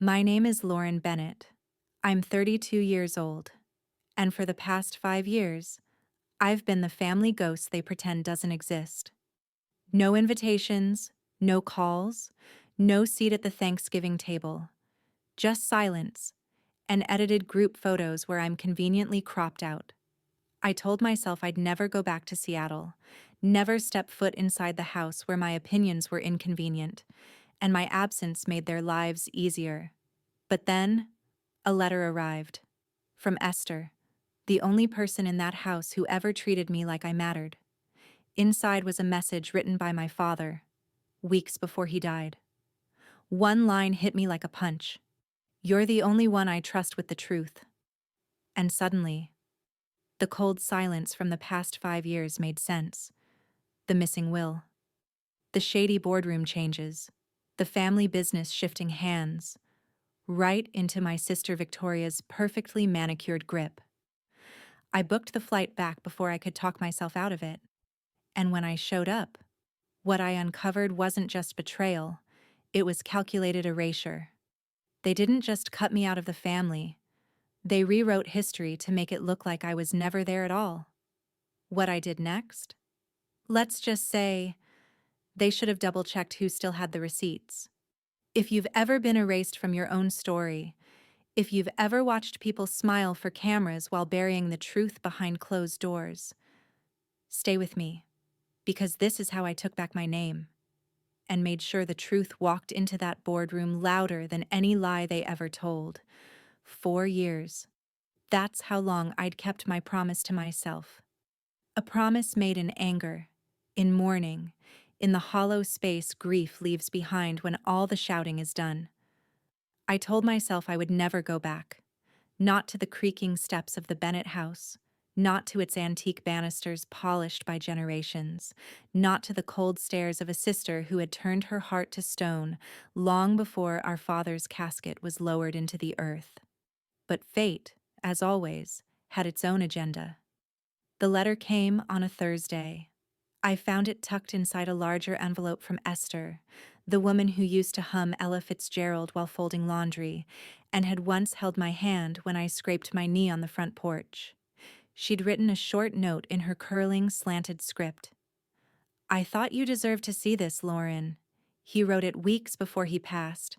My name is Lauren Bennett. I'm 32 years old, and for the past 5 years, I've been the family ghost they pretend doesn't exist. No invitations, no calls, no seat at the Thanksgiving table, just silence and edited group photos where I'm conveniently cropped out. I told myself I'd never go back to Seattle, never step foot inside the house where my opinions were inconvenient, and my absence made their lives easier. But then, a letter arrived. From Esther, the only person in that house who ever treated me like I mattered. Inside was a message written by my father, weeks before he died. One line hit me like a punch. "You're the only one I trust with the truth." And suddenly, the cold silence from the past 5 years made sense. The missing will. The shady boardroom changes. The family business shifting hands. Right into my sister Victoria's perfectly manicured grip. I booked the flight back before I could talk myself out of it. And when I showed up, what I uncovered wasn't just betrayal, it was calculated erasure. They didn't just cut me out of the family, they rewrote history to make it look like I was never there at all. What I did next? Let's just say, they should have double-checked who still had the receipts. If you've ever been erased from your own story, if you've ever watched people smile for cameras while burying the truth behind closed doors, stay with me, because this is how I took back my name and made sure the truth walked into that boardroom louder than any lie they ever told. 4 years. That's how long I'd kept my promise to myself. A promise made in anger, in mourning, in the hollow space grief leaves behind when all the shouting is done. I told myself I would never go back. Not to the creaking steps of the Bennett house, not to its antique banisters polished by generations, not to the cold stares of a sister who had turned her heart to stone long before our father's casket was lowered into the earth. But fate, as always, had its own agenda. The letter came on a Thursday. I found it tucked inside a larger envelope from Esther, the woman who used to hum Ella Fitzgerald while folding laundry, and had once held my hand when I scraped my knee on the front porch. She'd written a short note in her curling, slanted script. "I thought you deserved to see this, Lauren." He wrote it weeks before he passed.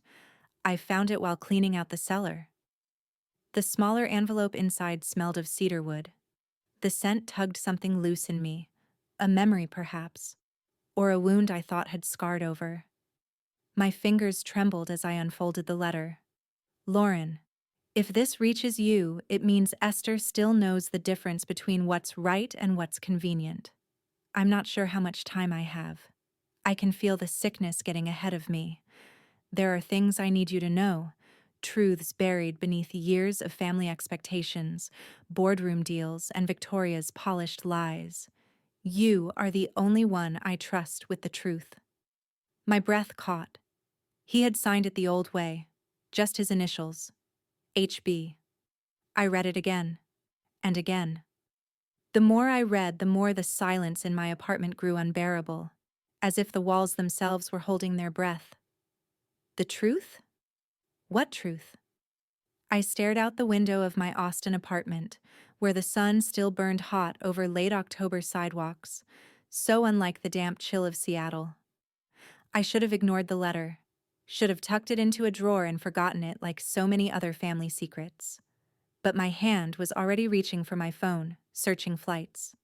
I found it while cleaning out the cellar. The smaller envelope inside smelled of cedarwood. The scent tugged something loose in me, a memory perhaps, or a wound I thought had scarred over. My fingers trembled as I unfolded the letter. "Lauren, if this reaches you, it means Esther still knows the difference between what's right and what's convenient. I'm not sure how much time I have. I can feel the sickness getting ahead of me. There are things I need you to know, truths buried beneath years of family expectations, boardroom deals, and Victoria's polished lies. You are the only one I trust with the truth." My breath caught. He had signed it the old way, just his initials, HB. I read it again, and again. The more I read, the more the silence in my apartment grew unbearable, as if the walls themselves were holding their breath. The truth? What truth? I stared out the window of my Austin apartment, where the sun still burned hot over late October sidewalks, so unlike the damp chill of Seattle. I should have ignored the letter, should have tucked it into a drawer and forgotten it like so many other family secrets. But my hand was already reaching for my phone, searching flights.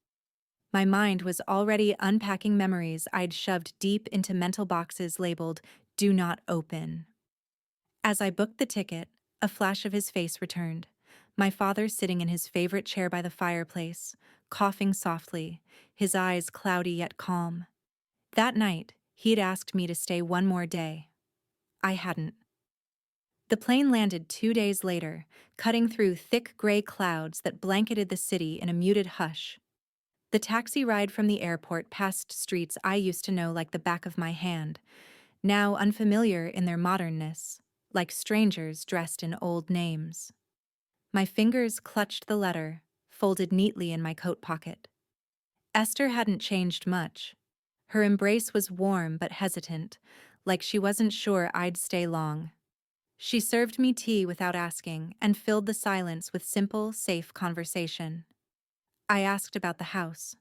My mind was already unpacking memories I'd shoved deep into mental boxes labeled "Do Not Open." As I booked the ticket, a flash of his face returned, my father sitting in his favorite chair by the fireplace, coughing softly, his eyes cloudy yet calm. That night, he'd asked me to stay one more day. I hadn't. The plane landed 2 days later, cutting through thick gray clouds that blanketed the city in a muted hush. The taxi ride from the airport passed streets I used to know like the back of my hand, now unfamiliar in their modernness, like strangers dressed in old names. My fingers clutched the letter, folded neatly in my coat pocket. Esther hadn't changed much. Her embrace was warm but hesitant, like she wasn't sure I'd stay long. She served me tea without asking and filled the silence with simple, safe conversation. I asked about the house.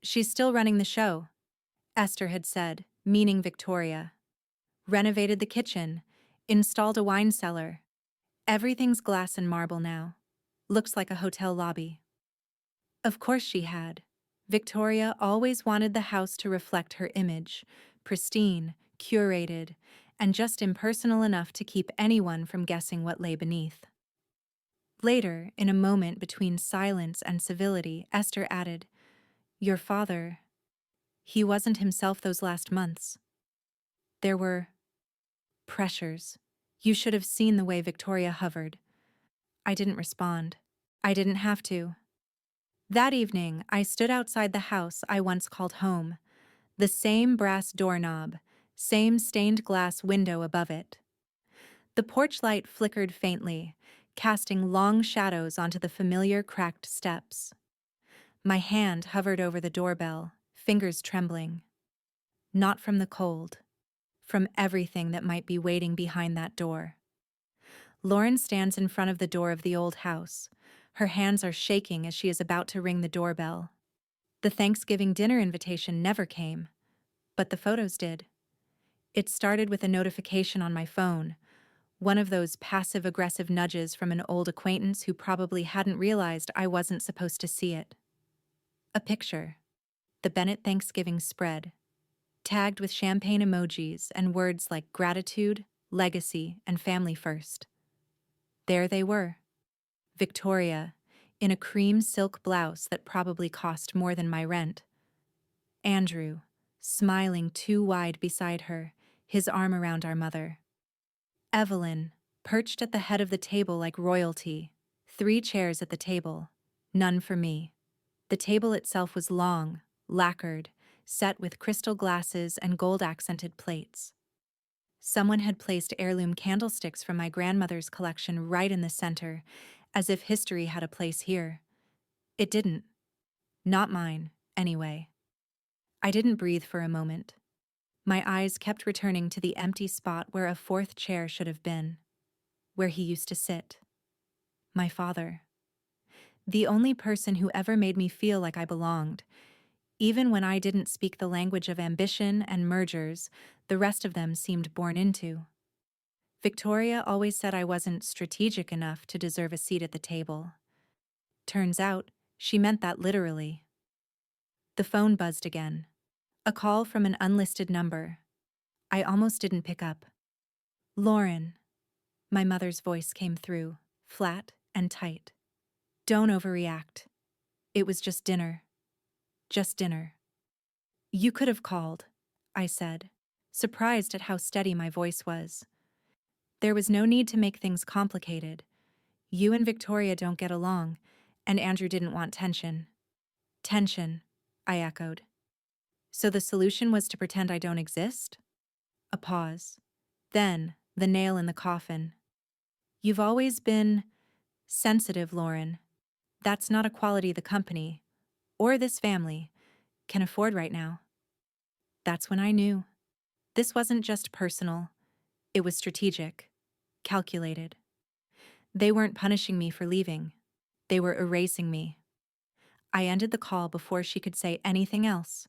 She's still running the show, Esther had said, meaning Victoria. Renovated the kitchen, installed a wine cellar. Everything's glass and marble now. Looks like a hotel lobby. Of course she had. Victoria always wanted the house to reflect her image, pristine, curated, and just impersonal enough to keep anyone from guessing what lay beneath. Later, in a moment between silence and civility, Esther added, "Your father, he wasn't himself those last months. There were pressures. You should have seen the way Victoria hovered." I didn't respond. I didn't have to. That evening, I stood outside the house I once called home. The same brass doorknob, same stained glass window above it. The porch light flickered faintly, casting long shadows onto the familiar cracked steps. My hand hovered over the doorbell, fingers trembling. Not from the cold, from everything that might be waiting behind that door. Lauren stands in front of the door of the old house. Her hands are shaking as she is about to ring the doorbell. The Thanksgiving dinner invitation never came, but the photos did. It started with a notification on my phone, one of those passive-aggressive nudges from an old acquaintance who probably hadn't realized I wasn't supposed to see it. A picture. The Bennett Thanksgiving spread, tagged with champagne emojis and words like gratitude, legacy, and family first. There they were. Victoria, in a cream silk blouse that probably cost more than my rent. Andrew, smiling too wide beside her, his arm around our mother. Evelyn, perched at the head of the table like royalty. 3 chairs at the table, none for me. The table itself was long, lacquered, set with crystal glasses and gold-accented plates. Someone had placed heirloom candlesticks from my grandmother's collection right in the center, as if history had a place here. It didn't. Not mine, anyway. I didn't breathe for a moment. My eyes kept returning to the empty spot where a 4th chair should have been, where he used to sit. My father. The only person who ever made me feel like I belonged. Even when I didn't speak the language of ambition and mergers, the rest of them seemed born into. Victoria always said I wasn't strategic enough to deserve a seat at the table. Turns out, she meant that literally. The phone buzzed again. A call from an unlisted number. I almost didn't pick up. "Lauren," my mother's voice came through, flat and tight. "Don't overreact. It was just dinner. Just dinner." "You could have called," I said, surprised at how steady my voice was. "There was no need to make things complicated. You and Victoria don't get along, and Andrew didn't want tension." "Tension," I echoed. "So the solution was to pretend I don't exist?" A pause. Then, the nail in the coffin. "You've always been sensitive, Lauren. That's not a quality the company, or this family, can afford right now." That's when I knew. This wasn't just personal. It was strategic, calculated. They weren't punishing me for leaving. They were erasing me. I ended the call before she could say anything else,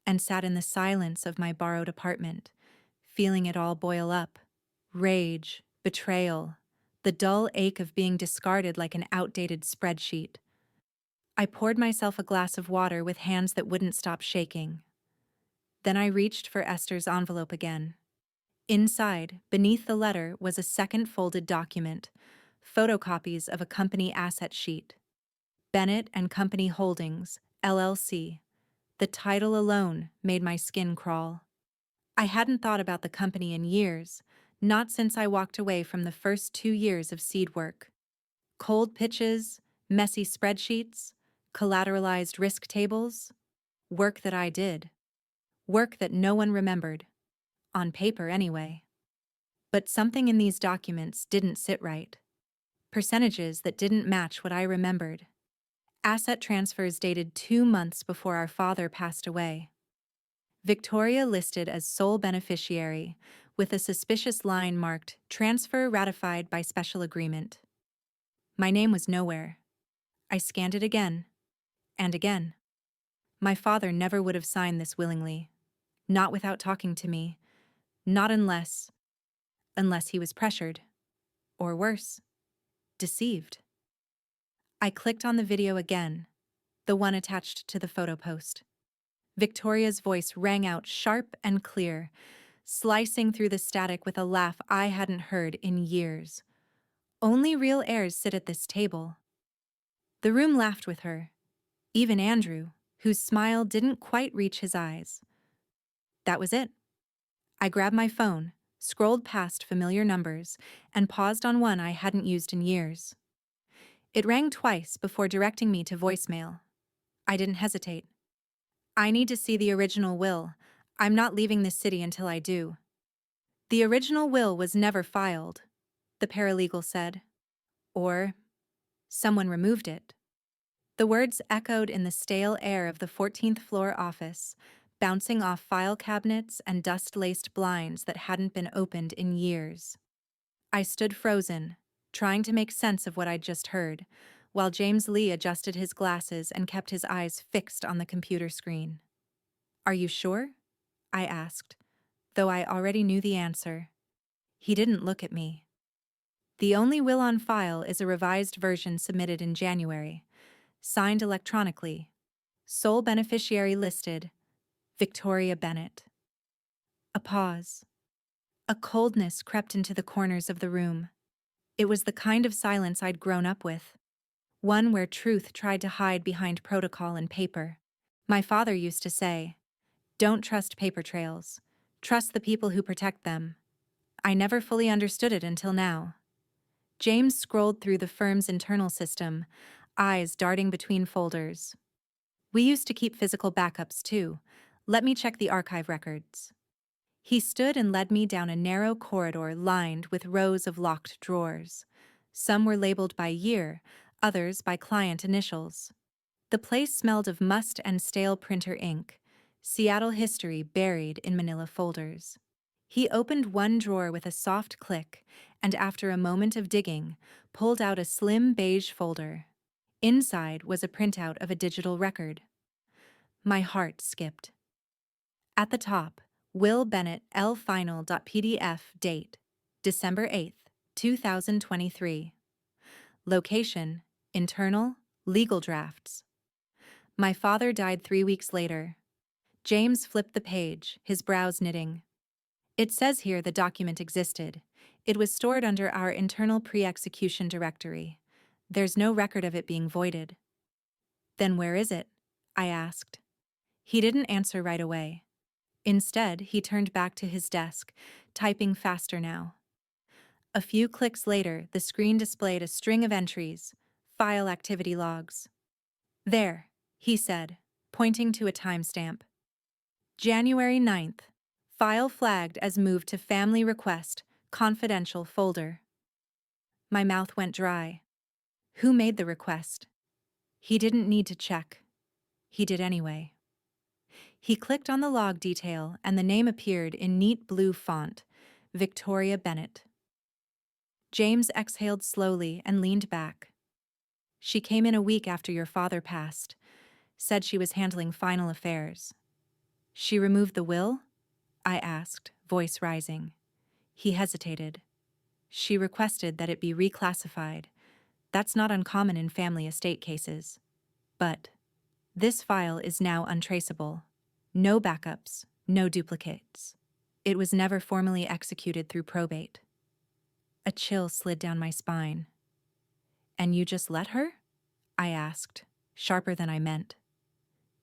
and sat in the silence of my borrowed apartment, feeling it all boil up. Rage, betrayal, the dull ache of being discarded like an outdated spreadsheet. I poured myself a glass of water with hands that wouldn't stop shaking. Then I reached for Esther's envelope again. Inside, beneath the letter, was a second folded document, photocopies of a company asset sheet. Bennett and Company Holdings, LLC. The title alone made my skin crawl. I hadn't thought about the company in years, not since I walked away from the first 2 years of seed work. Cold pitches, messy spreadsheets, collateralized risk tables. Work that I did. Work that no one remembered. On paper, anyway. But something in these documents didn't sit right. Percentages that didn't match what I remembered. Asset transfers dated 2 months before our father passed away. Victoria listed as sole beneficiary, with a suspicious line marked "Transfer ratified by special agreement." My name was nowhere. I scanned it again, and again. My father never would have signed this willingly. Not without talking to me. Not unless he was pressured. Or worse, deceived. I clicked on the video again, the one attached to the photo post. Victoria's voice rang out sharp and clear, slicing through the static with a laugh I hadn't heard in years. Only real heirs sit at this table. The room laughed with her, even Andrew, whose smile didn't quite reach his eyes. That was it. I grabbed my phone, scrolled past familiar numbers, and paused on one I hadn't used in years. It rang twice before directing me to voicemail. I didn't hesitate. "I need to see the original will. I'm not leaving this city until I do." "The original will was never filed," the paralegal said. Or, "Someone removed it." The words echoed in the stale air of the 14th floor office, bouncing off file cabinets and dust-laced blinds that hadn't been opened in years. I stood frozen, trying to make sense of what I'd just heard, while James Lee adjusted his glasses and kept his eyes fixed on the computer screen. "Are you sure?" I asked, though I already knew the answer. He didn't look at me. "The only will on file is a revised version submitted in January, signed electronically. Sole beneficiary listed, Victoria Bennett." A pause. A coldness crept into the corners of the room. It was the kind of silence I'd grown up with, one where truth tried to hide behind protocol and paper. My father used to say, "Don't trust paper trails. Trust the people who protect them." I never fully understood it until now. James scrolled through the firm's internal system, eyes darting between folders. "We used to keep physical backups too. Let me check the archive records." He stood and led me down a narrow corridor lined with rows of locked drawers. Some were labeled by year, others by client initials. The place smelled of must and stale printer ink, Seattle history buried in manila folders. He opened one drawer with a soft click, and after a moment of digging, pulled out a slim beige folder. Inside was a printout of a digital record. My heart skipped. At the top, Will Bennett L. Final.pdf date, December 8th, 2023. Location, internal, legal drafts. My father died 3 weeks later. James flipped the page, his brows knitting. "It says here the document existed. It was stored under our internal pre-execution directory. There's no record of it being voided." "Then where is it?" I asked. He didn't answer right away. Instead, he turned back to his desk, typing faster now. A few clicks later, the screen displayed a string of entries, file activity logs. "There," he said, pointing to a timestamp. "January 9th. File flagged as moved to family request, confidential folder." My mouth went dry. Who made the request? He didn't need to check. He did anyway. He clicked on the log detail and the name appeared in neat blue font, Victoria Bennett. James exhaled slowly and leaned back. "She came in a week after your father passed, said she was handling final affairs." "She removed the will?" I asked, voice rising. He hesitated. "She requested that it be reclassified. That's not uncommon in family estate cases. But this file is now untraceable. No backups, no duplicates. It was never formally executed through probate." A chill slid down my spine. "And you just let her?" I asked, sharper than I meant.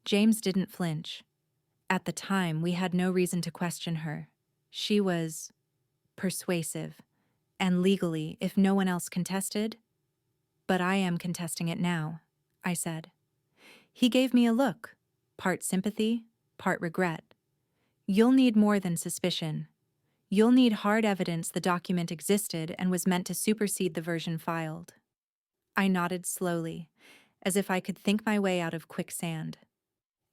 James didn't flinch. "At the time, we had no reason to question her. She was persuasive, and legally, if no one else contested." "But I am contesting it now," I said. He gave me a look, part sympathy, part regret. "You'll need more than suspicion. You'll need hard evidence the document existed and was meant to supersede the version filed." I nodded slowly, as if I could think my way out of quicksand.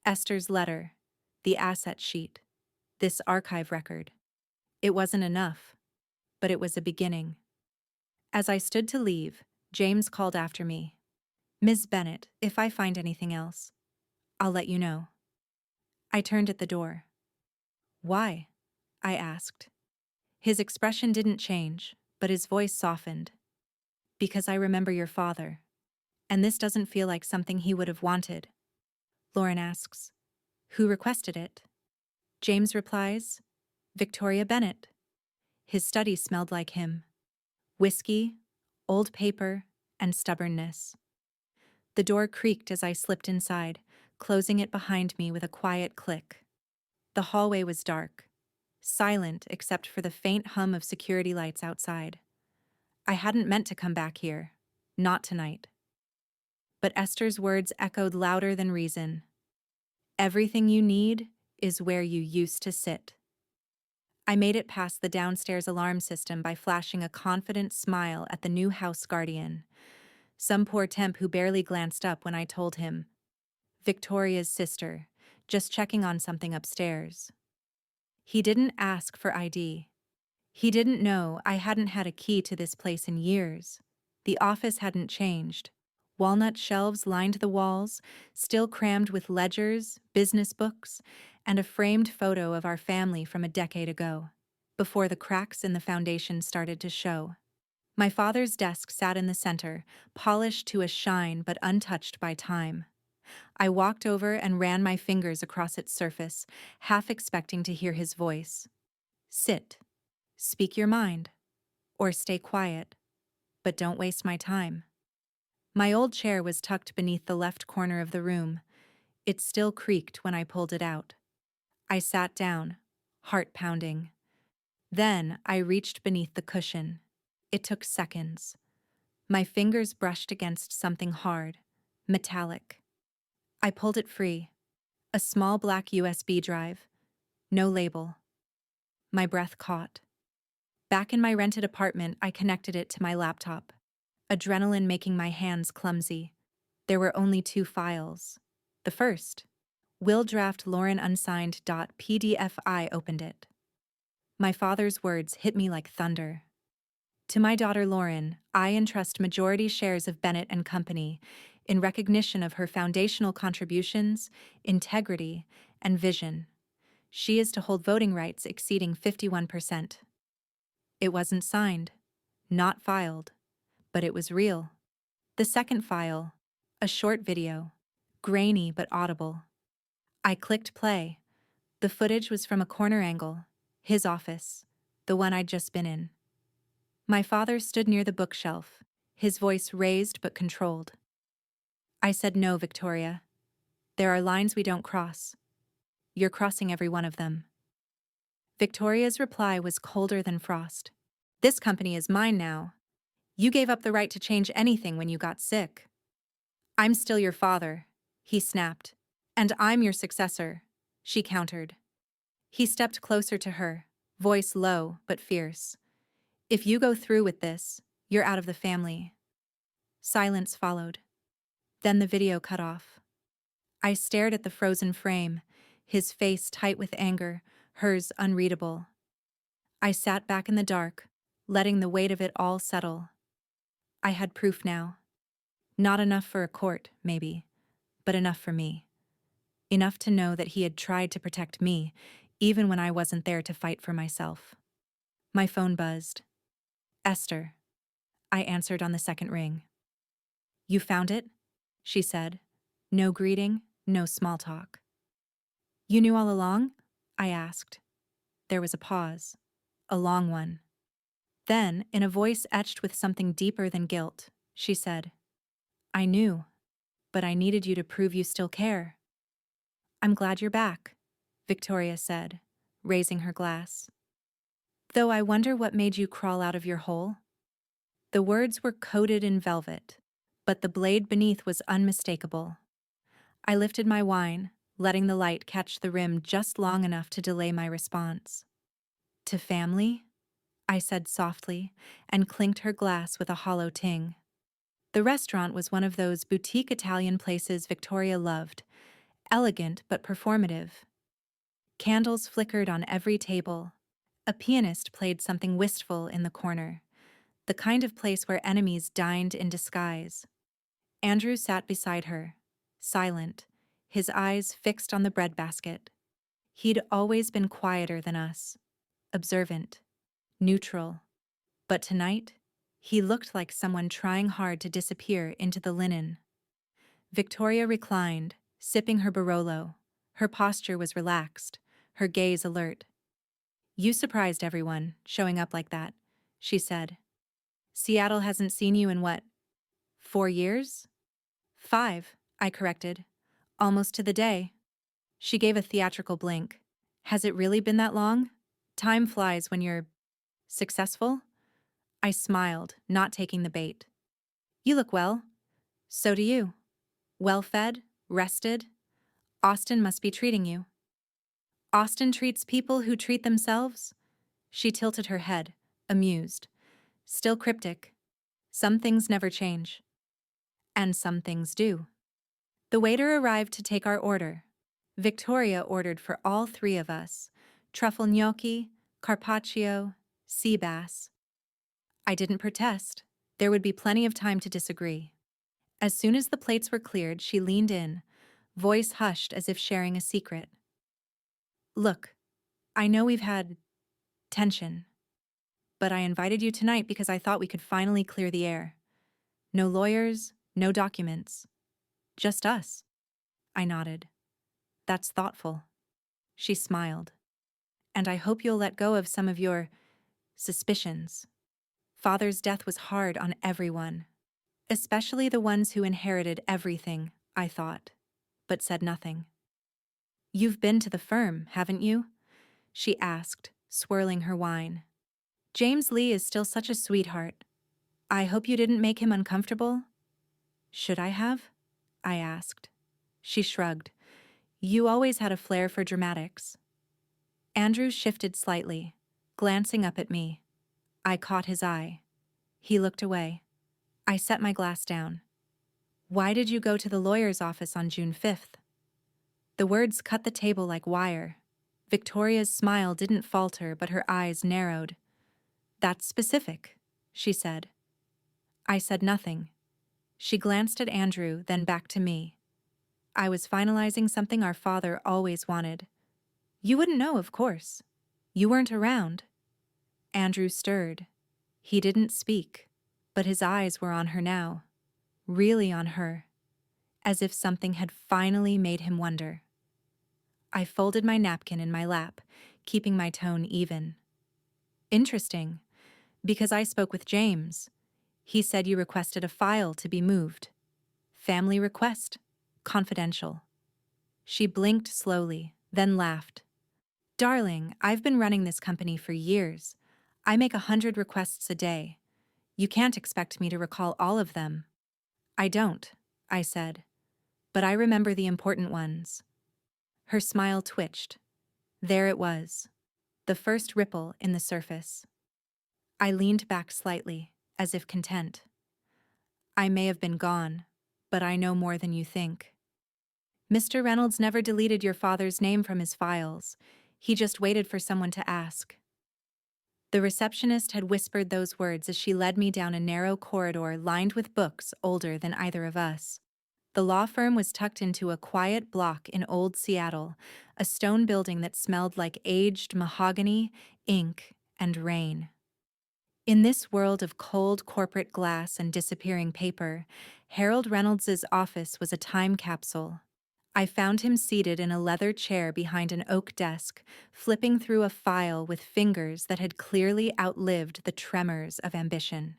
Esther's letter, the asset sheet, this archive record. It wasn't enough, but it was a beginning. As I stood to leave, James called after me. "Ms. Bennett, if I find anything else, I'll let you know." I turned at the door. "Why?" I asked. His expression didn't change, but his voice softened. "Because I remember your father, and this doesn't feel like something he would have wanted." Lauren asks, "Who requested it?" James replies, "Victoria Bennett." His study smelled like him. Whiskey, old paper, and stubbornness. The door creaked as I slipped inside, closing it behind me with a quiet click. The hallway was dark, silent except for the faint hum of security lights outside. I hadn't meant to come back here. Not tonight. But Esther's words echoed louder than reason. "Everything you need is where you used to sit." I made it past the downstairs alarm system by flashing a confident smile at the new house guardian, some poor temp who barely glanced up when I told him, "Victoria's sister, just checking on something upstairs." He didn't ask for ID. He didn't know I hadn't had a key to this place in years. The office hadn't changed. Walnut shelves lined the walls, still crammed with ledgers, business books, and a framed photo of our family from a decade ago, before the cracks in the foundation started to show. My father's desk sat in the center, polished to a shine but untouched by time. I walked over and ran my fingers across its surface, half expecting to hear his voice. "Sit. Speak your mind. Or stay quiet. But don't waste my time." My old chair was tucked beneath the left corner of the room. It still creaked when I pulled it out. I sat down, heart pounding. Then I reached beneath the cushion. It took seconds. My fingers brushed against something hard, metallic. I pulled it free. A small black USB drive. No label. My breath caught. Back in my rented apartment, I connected it to my laptop, adrenaline making my hands clumsy. There were only 2 files. The first, will draft Lauren unsigned .pdf. I opened it. My father's words hit me like thunder. "To my daughter Lauren, I entrust majority shares of Bennett and Company in recognition of her foundational contributions, integrity, and vision. She is to hold voting rights exceeding 51%. It wasn't signed, not filed, but it was real. The second file, a short video, grainy but audible. I clicked play. The footage was from a corner angle, his office, the one I'd just been in. My father stood near the bookshelf, his voice raised but controlled. "I said no, Victoria. There are lines we don't cross. You're crossing every one of them." Victoria's reply was colder than frost. "This company is mine now. You gave up the right to change anything when you got sick." "I'm still your father," he snapped. "And I'm your successor," she countered. He stepped closer to her, voice low but fierce. "If you go through with this, you're out of the family." Silence followed. Then the video cut off. I stared at the frozen frame, his face tight with anger, hers unreadable. I sat back in the dark, letting the weight of it all settle. I had proof now. Not enough for a court, maybe, but enough for me. Enough to know that he had tried to protect me, even when I wasn't there to fight for myself. My phone buzzed. "Esther." I answered on the second ring. "You found it?" she said. No greeting, no small talk. "You knew all along?" I asked. There was a pause, a long one. Then, in a voice etched with something deeper than guilt, she said, "I knew, but I needed you to prove you still care." "I'm glad you're back," Victoria said, raising her glass. "Though I wonder what made you crawl out of your hole." The words were coated in velvet, but the blade beneath was unmistakable. I lifted my wine, letting the light catch the rim just long enough to delay my response. "To family?" I said softly, and clinked her glass with a hollow ting. The restaurant was one of those boutique Italian places Victoria loved, elegant but performative. Candles flickered on every table, A pianist played something wistful in the corner, the kind of place where enemies dined in disguise. Andrew sat beside her, silent, his eyes fixed on the breadbasket. He'd always been quieter than us, observant, neutral. But tonight, he looked like someone trying hard to disappear into the linen. Victoria reclined, sipping her Barolo. Her posture was relaxed, her gaze alert. "You surprised everyone, showing up like that," she said. "Seattle hasn't seen you in what, 4 years?" "5," I corrected. "Almost to the day." She gave a theatrical blink. "Has it really been that long? Time flies when you're successful?" I smiled, not taking the bait. "You look well. So do you. Well-fed, rested. Austin must be treating you." "Austin treats people who treat themselves?" She tilted her head, amused. Still cryptic. Some things never change. And some things do. The waiter arrived to take our order. Victoria ordered for all three of us: truffle gnocchi, carpaccio, sea bass. I didn't protest. There would be plenty of time to disagree. As soon as the plates were cleared, she leaned in, voice hushed as if sharing a secret. "Look, I know we've had tension, but I invited you tonight because I thought we could finally clear the air. No lawyers, no documents. Just us." I nodded. "That's thoughtful." She smiled. "And I hope you'll let go of some of your suspicions. Father's death was hard on everyone, especially the ones who inherited everything," I thought, but said nothing. "You've been to the firm, haven't you?" she asked, swirling her wine. "James Lee is still such a sweetheart. I hope you didn't make him uncomfortable." "Should I have?" I asked. She shrugged. "You always had a flair for dramatics." Andrew shifted slightly, glancing up at me. I caught his eye. He looked away. I set my glass down. "Why did you go to the lawyer's office on June 5th? The words cut the table like wire. Victoria's smile didn't falter, but her eyes narrowed. "That's specific," she said. I said nothing. She glanced at Andrew, then back to me. "I was finalizing something our father always wanted. You wouldn't know, of course. You weren't around." Andrew stirred. He didn't speak, but his eyes were on her now. Really on her. As if something had finally made him wonder. I folded my napkin in my lap, keeping my tone even. "Interesting, because I spoke with James. He said you requested a file to be moved. Family request. Confidential." She blinked slowly, then laughed. "Darling, I've been running this company for years. I make 100 requests a day. You can't expect me to recall all of them." "I don't," I said. "But I remember the important ones." Her smile twitched. There it was. The first ripple in the surface. I leaned back slightly, as if content. "I may have been gone, but I know more than you think. Mr. Reynolds never deleted your father's name from his files. He just waited for someone to ask." The receptionist had whispered those words as she led me down a narrow corridor lined with books older than either of us. The law firm was tucked into a quiet block in old Seattle, a stone building that smelled like aged mahogany, ink, and rain. In this world of cold corporate glass and disappearing paper, Harold Reynolds's office was a time capsule. I found him seated in a leather chair behind an oak desk, flipping through a file with fingers that had clearly outlived the tremors of ambition.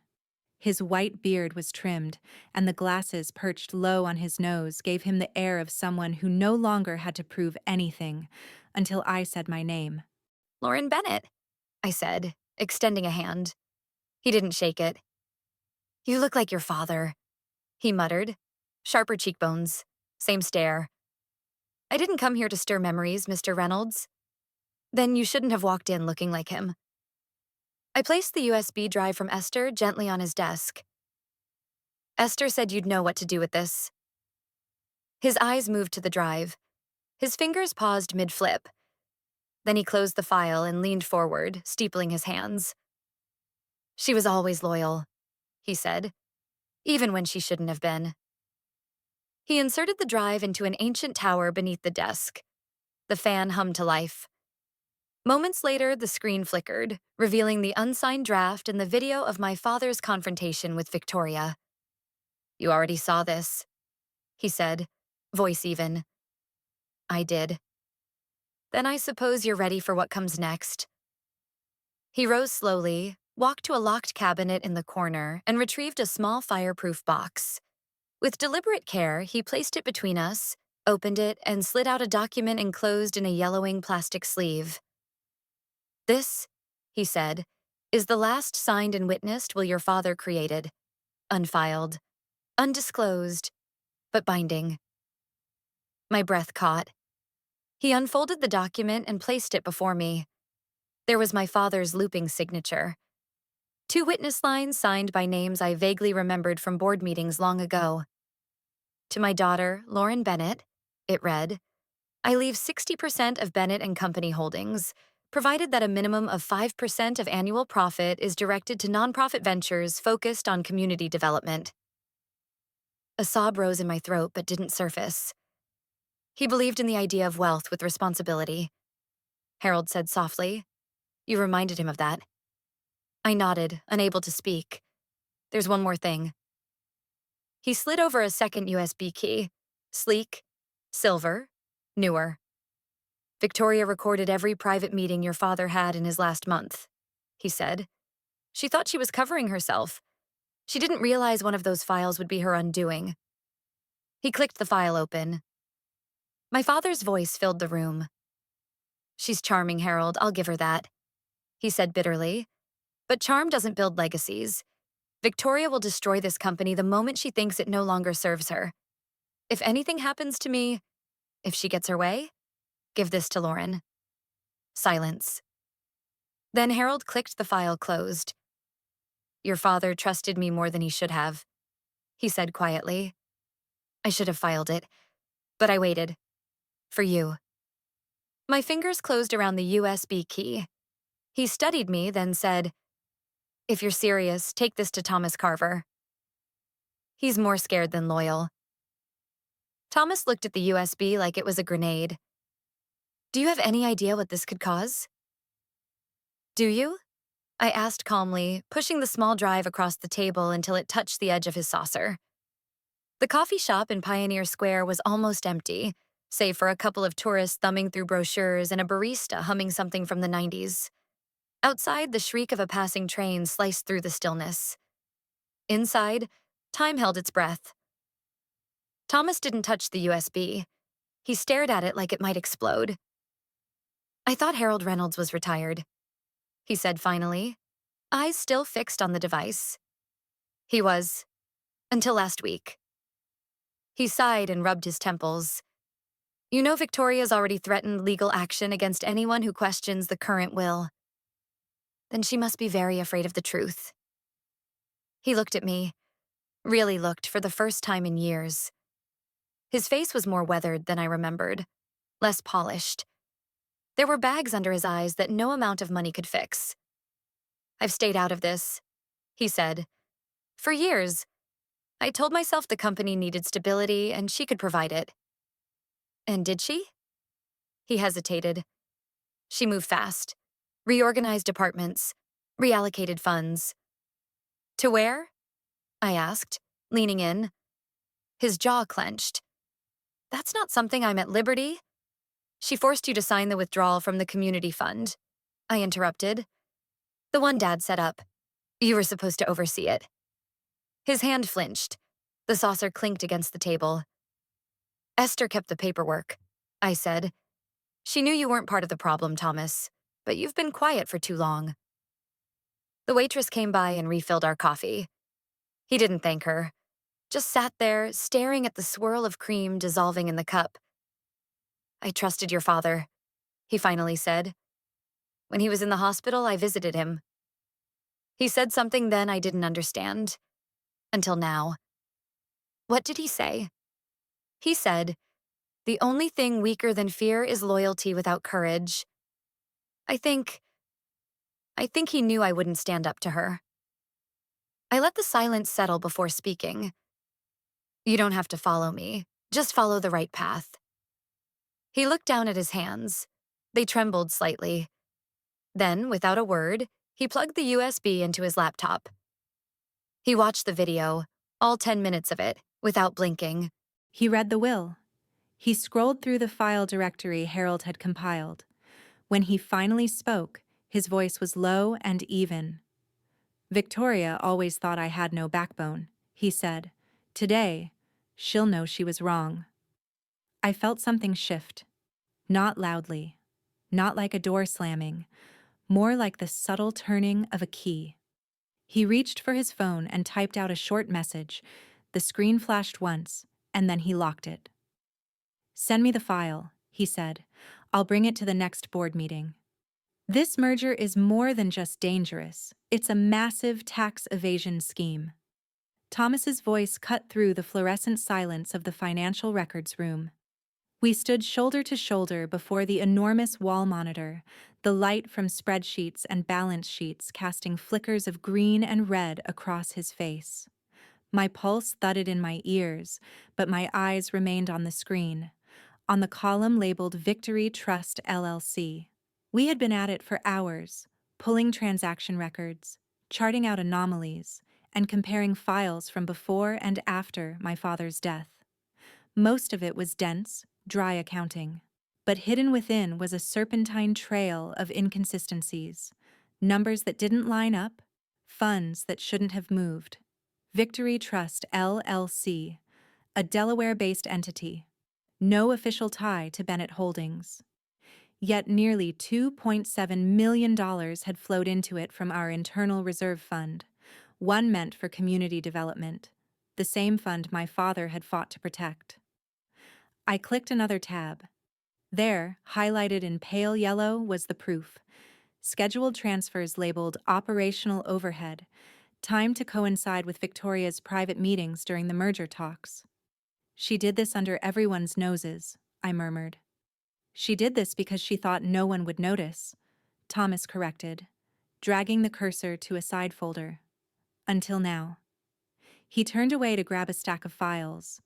His white beard was trimmed, and the glasses perched low on his nose gave him the air of someone who no longer had to prove anything, until I said my name. "Lauren Bennett," I said, extending a hand. He didn't shake it. "You look like your father," he muttered. "Sharper cheekbones. Same stare." "I didn't come here to stir memories, Mr. Reynolds." "Then you shouldn't have walked in looking like him." I placed the USB drive from Esther gently on his desk. "Esther said you'd know what to do with this." His eyes moved to the drive. His fingers paused mid-flip. Then he closed the file and leaned forward, steepling his hands. She was always loyal, he said, even when she shouldn't have been. He inserted the drive into an ancient tower beneath the desk. The fan hummed to life. Moments later, the screen flickered, revealing the unsigned draft and the video of my father's confrontation with Victoria. You already saw this, he said, voice even. I did. Then I suppose you're ready for what comes next. He rose slowly, walked to a locked cabinet in the corner, and retrieved a small fireproof box. With deliberate care, he placed it between us, opened it, and slid out a document enclosed in a yellowing plastic sleeve. This, he said, is the last signed and witnessed will your father created. Unfiled, undisclosed, but binding. My breath caught. He unfolded the document and placed it before me. There was my father's looping signature. 2 witness lines signed by names I vaguely remembered from board meetings long ago. To my daughter, Lauren Bennett, it read, I leave 60% of Bennett and Company holdings, provided that a minimum of 5% of annual profit is directed to nonprofit ventures focused on community development. A sob rose in my throat but didn't surface. He believed in the idea of wealth with responsibility. Harold said softly. You reminded him of that. I nodded, unable to speak. There's one more thing. He slid over a second USB key. Sleek, silver, newer. Victoria recorded every private meeting your father had in his last month, he said. She thought she was covering herself. She didn't realize one of those files would be her undoing. He clicked the file open. My father's voice filled the room. She's charming, Harold, I'll give her that, he said bitterly. But charm doesn't build legacies. Victoria will destroy this company the moment she thinks it no longer serves her. If anything happens to me, if she gets her way, give this to Lauren. Silence. Then Harold clicked the file closed. Your father trusted me more than he should have, he said quietly. I should have filed it, but I waited. For you. My fingers closed around the USB key. He studied me, then said, If you're serious, take this to Thomas Carver. He's more scared than loyal. Thomas looked at the USB like it was a grenade. Do you have any idea what this could cause? Do you? I asked calmly, pushing the small drive across the table until it touched the edge of his saucer. The coffee shop in Pioneer Square was almost empty, save for a couple of tourists thumbing through brochures and a barista humming something from the 90s. Outside, the shriek of a passing train sliced through the stillness. Inside, time held its breath. Thomas didn't touch the USB. He stared at it like it might explode. I thought Harold Reynolds was retired, he said finally, eyes still fixed on the device. He was, until last week. He sighed and rubbed his temples. You know Victoria's already threatened legal action against anyone who questions the current will. Then she must be very afraid of the truth. He looked at me, really looked for the first time in years. His face was more weathered than I remembered, less polished. There were bags under his eyes that no amount of money could fix. I've stayed out of this, he said. For years. I told myself the company needed stability and she could provide it. And did she? He hesitated. She moved fast, reorganized departments, reallocated funds. To where? I asked, leaning in. His jaw clenched. That's not something I'm at liberty. She forced you to sign the withdrawal from the community fund, I interrupted. The one Dad set up. You were supposed to oversee it. His hand flinched. The saucer clinked against the table. Esther kept the paperwork, I said. She knew you weren't part of the problem, Thomas, but you've been quiet for too long. The waitress came by and refilled our coffee. He didn't thank her, just sat there, staring at the swirl of cream dissolving in the cup. I trusted your father, he finally said. When he was in the hospital, I visited him. He said something then I didn't understand. Until now. What did he say? He said, the only thing weaker than fear is loyalty without courage. I think, I think he knew I wouldn't stand up to her. I let the silence settle before speaking. You don't have to follow me. Just follow the right path. He looked down at his hands. They trembled slightly. Then, without a word, he plugged the USB into his laptop. He watched the video, all 10 minutes of it, without blinking. He read the will. He scrolled through the file directory Harold had compiled. When he finally spoke, his voice was low and even. Victoria always thought I had no backbone, he said. Today, she'll know she was wrong. I felt something shift. Not loudly. Not like a door slamming. More like the subtle turning of a key. He reached for his phone and typed out a short message. The screen flashed once, and then he locked it. Send me the file, he said. I'll bring it to the next board meeting. This merger is more than just dangerous. It's a massive tax evasion scheme. Thomas's voice cut through the fluorescent silence of the financial records room. We stood shoulder to shoulder before the enormous wall monitor, the light from spreadsheets and balance sheets casting flickers of green and red across his face. My pulse thudded in my ears, but my eyes remained on the screen, on the column labeled Victory Trust LLC. We had been at it for hours, pulling transaction records, charting out anomalies, and comparing files from before and after my father's death. Most of it was dense, dry accounting, but hidden within was a serpentine trail of inconsistencies, numbers that didn't line up, funds that shouldn't have moved. Victory Trust LLC, a Delaware-based entity, no official tie to Bennett Holdings. Yet nearly $2.7 million had flowed into it from our internal reserve fund, one meant for community development, the same fund my father had fought to protect. I clicked another tab. There, highlighted in pale yellow, was the proof. Scheduled transfers labeled Operational Overhead, timed to coincide with Victoria's private meetings during the merger talks. She did this under everyone's noses, I murmured. She did this because she thought no one would notice, Thomas corrected, dragging the cursor to a side folder. Until now. He turned away to grab a stack of files.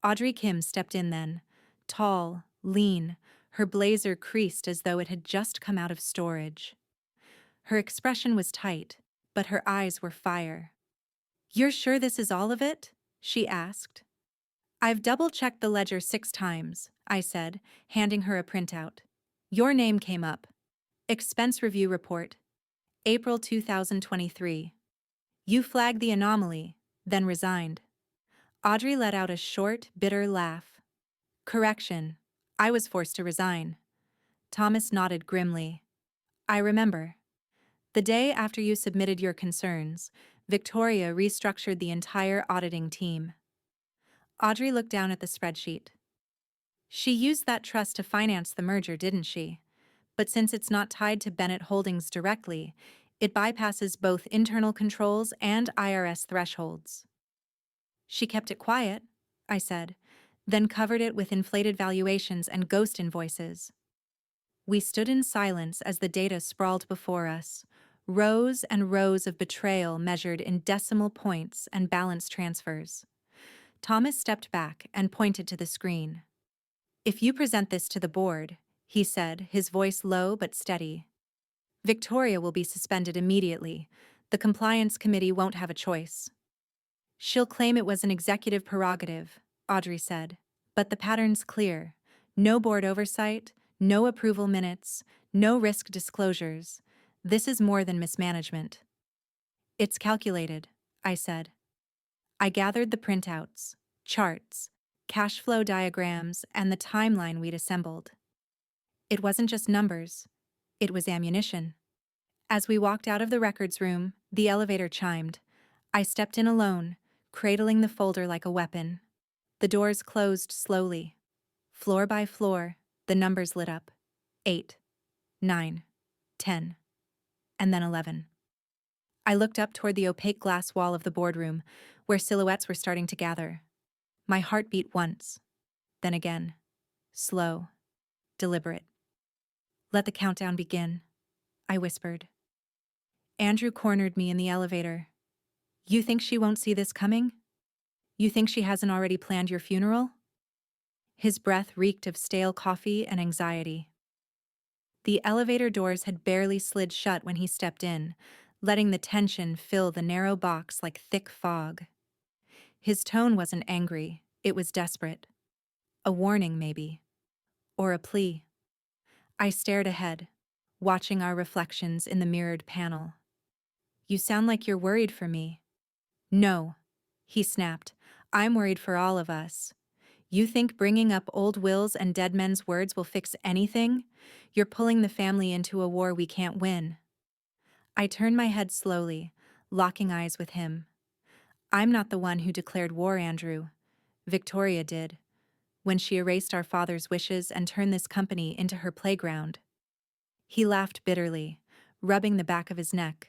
Audrey Kim stepped in then, tall, lean, her blazer creased as though it had just come out of storage. Her expression was tight, but her eyes were fire. "You're sure this is all of it?" she asked. "I've double-checked the ledger 6 times, I said, handing her a printout. Your name came up. Expense review report. April 2023. You flagged the anomaly, then resigned. Audrey let out a short, bitter laugh. Correction. I was forced to resign. Thomas nodded grimly. I remember. The day after you submitted your concerns, Victoria restructured the entire auditing team. Audrey looked down at the spreadsheet. She used that trust to finance the merger, didn't she? But since it's not tied to Bennett Holdings directly, it bypasses both internal controls and IRS thresholds. She kept it quiet, I said, then covered it with inflated valuations and ghost invoices. We stood in silence as the data sprawled before us, rows and rows of betrayal measured in decimal points and balance transfers. Thomas stepped back and pointed to the screen. If you present this to the board, he said, his voice low but steady, Victoria will be suspended immediately. The compliance committee won't have a choice. She'll claim it was an executive prerogative, Audrey said, but the pattern's clear. No board oversight, no approval minutes, no risk disclosures. This is more than mismanagement. It's calculated, I said. I gathered the printouts, charts, cash flow diagrams, and the timeline we'd assembled. It wasn't just numbers. It was ammunition. As we walked out of the records room, the elevator chimed. I stepped in alone, cradling the folder like a weapon. The doors closed slowly. Floor by floor, the numbers lit up. 8, 9, 10, and then 11. I looked up toward the opaque glass wall of the boardroom, where silhouettes were starting to gather. My heart beat once, then again. Slow, deliberate. Let the countdown begin, I whispered. Andrew cornered me in the elevator. You think she won't see this coming? You think she hasn't already planned your funeral? His breath reeked of stale coffee and anxiety. The elevator doors had barely slid shut when he stepped in, letting the tension fill the narrow box like thick fog. His tone wasn't angry, it was desperate. A warning, maybe. Or a plea. I stared ahead, watching our reflections in the mirrored panel. You sound like you're worried for me. No, he snapped. I'm worried for all of us. You think bringing up old wills and dead men's words will fix anything? You're pulling the family into a war we can't win. I turned my head slowly, locking eyes with him. I'm not the one who declared war, Andrew. Victoria did, when she erased our father's wishes and turned this company into her playground. He laughed bitterly, rubbing the back of his neck.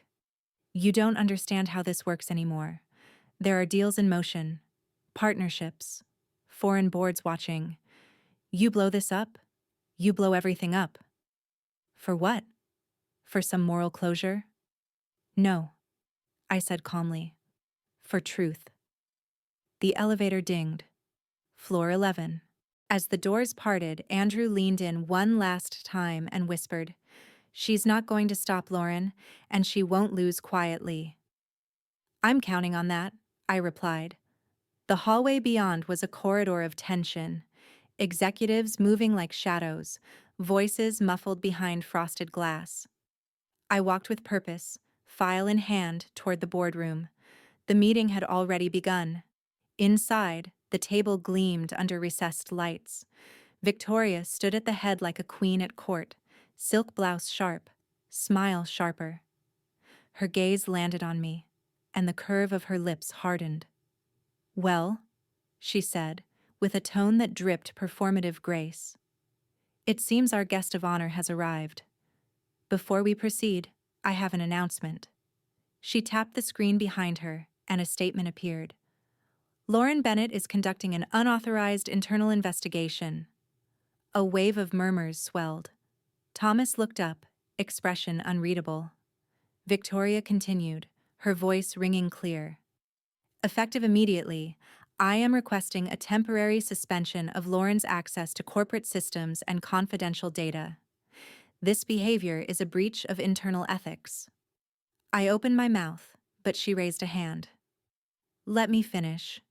You don't understand how this works anymore. There are deals in motion, partnerships, foreign boards watching. You blow this up, you blow everything up. For what? For some moral closure? No, I said calmly. For truth. The elevator dinged. Floor 11. As the doors parted, Andrew leaned in one last time and whispered, She's not going to stop, Lauren, and she won't lose quietly. I'm counting on that, I replied. The hallway beyond was a corridor of tension, executives moving like shadows, voices muffled behind frosted glass. I walked with purpose, file in hand, toward the boardroom. The meeting had already begun. Inside, the table gleamed under recessed lights. Victoria stood at the head like a queen at court, silk blouse sharp, smile sharper. Her gaze landed on me, and the curve of her lips hardened. Well, she said, with a tone that dripped performative grace. It seems our guest of honor has arrived. Before we proceed, I have an announcement. She tapped the screen behind her, and a statement appeared. Lauren Bennett is conducting an unauthorized internal investigation. A wave of murmurs swelled. Thomas looked up, expression unreadable. Victoria continued, her voice ringing clear. Effective immediately, I am requesting a temporary suspension of Lauren's access to corporate systems and confidential data. This behavior is a breach of internal ethics. I opened my mouth, but she raised a hand. Let me finish,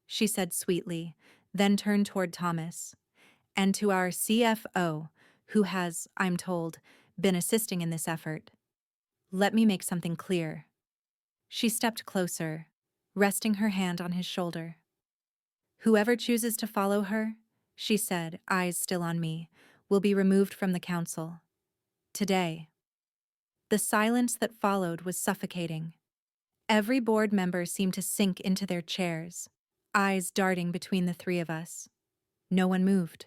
she said sweetly, then turned toward Thomas. And to our CFO, who has, I'm told, been assisting in this effort. Let me make something clear. She stepped closer, resting her hand on his shoulder. Whoever chooses to follow her, she said, eyes still on me, will be removed from the council. Today. The silence that followed was suffocating. Every board member seemed to sink into their chairs, eyes darting between the three of us. No one moved.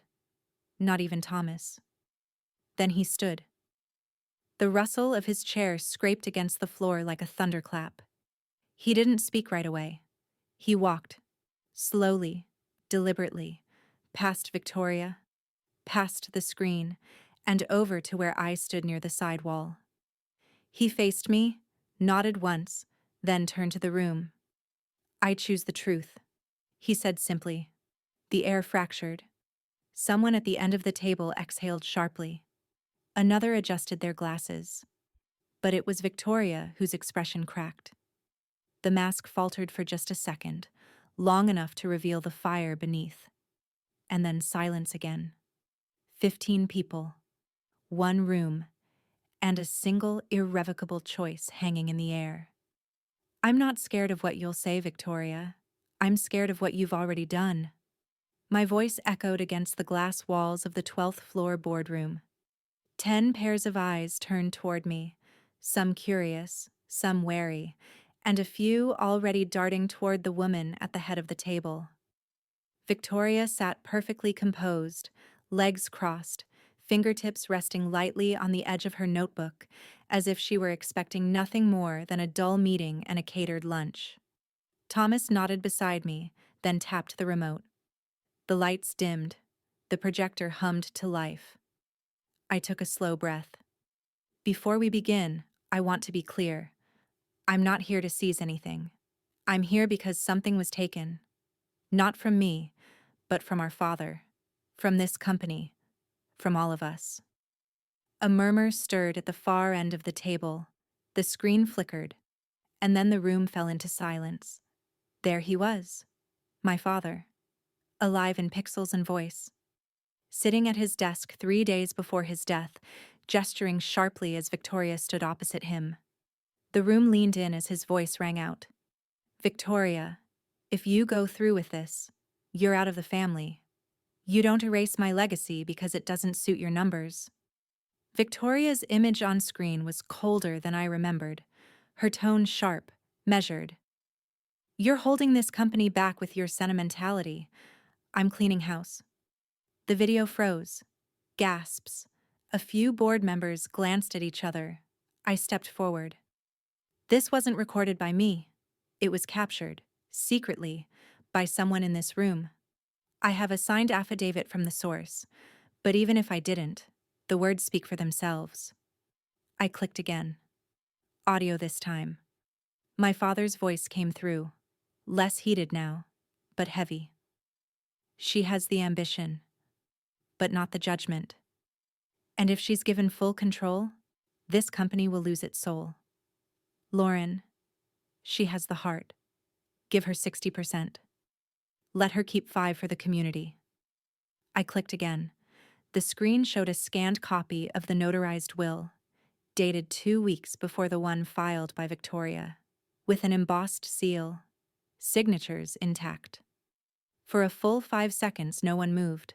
Not even Thomas. Then he stood. The rustle of his chair scraped against the floor like a thunderclap. He didn't speak right away. He walked, slowly, deliberately, past Victoria, past the screen, and over to where I stood near the side wall. He faced me, nodded once, then turned to the room. I choose the truth, he said simply. The air fractured. Someone at the end of the table exhaled sharply. Another adjusted their glasses. But it was Victoria whose expression cracked. The mask faltered for just a second, long enough to reveal the fire beneath. And then silence again. 15 people, one room, and a single irrevocable choice hanging in the air. I'm not scared of what you'll say, Victoria. I'm scared of what you've already done. My voice echoed against the glass walls of the 12th floor boardroom. 10 pairs of eyes turned toward me, some curious, some wary, and a few already darting toward the woman at the head of the table. Victoria sat perfectly composed, legs crossed, fingertips resting lightly on the edge of her notebook, as if she were expecting nothing more than a dull meeting and a catered lunch. Thomas nodded beside me, then tapped the remote. The lights dimmed. The projector hummed to life. I took a slow breath. Before we begin, I want to be clear. I'm not here to seize anything. I'm here because something was taken. Not from me, but from our father. From this company. From all of us. A murmur stirred at the far end of the table. The screen flickered, and then the room fell into silence. There he was. My father. Alive in pixels and voice. Sitting at his desk 3 days before his death, gesturing sharply as Victoria stood opposite him. The room leaned in as his voice rang out. Victoria, if you go through with this, you're out of the family. You don't erase my legacy because it doesn't suit your numbers. Victoria's image on screen was colder than I remembered, her tone sharp, measured. You're holding this company back with your sentimentality. I'm cleaning house. The video froze. Gasps. A few board members glanced at each other. I stepped forward. This wasn't recorded by me. It was captured, secretly, by someone in this room. I have a signed affidavit from the source, but even if I didn't, the words speak for themselves. I clicked again. Audio this time. My father's voice came through, less heated now, but heavy. She has the ambition, but not the judgment. And if she's given full control, this company will lose its soul. Lauren, she has the heart. Give her 60%. Let her keep 5 for the community. I clicked again. The screen showed a scanned copy of the notarized will, dated 2 weeks before the one filed by Victoria, with an embossed seal, signatures intact. For a full 5 seconds, no one moved.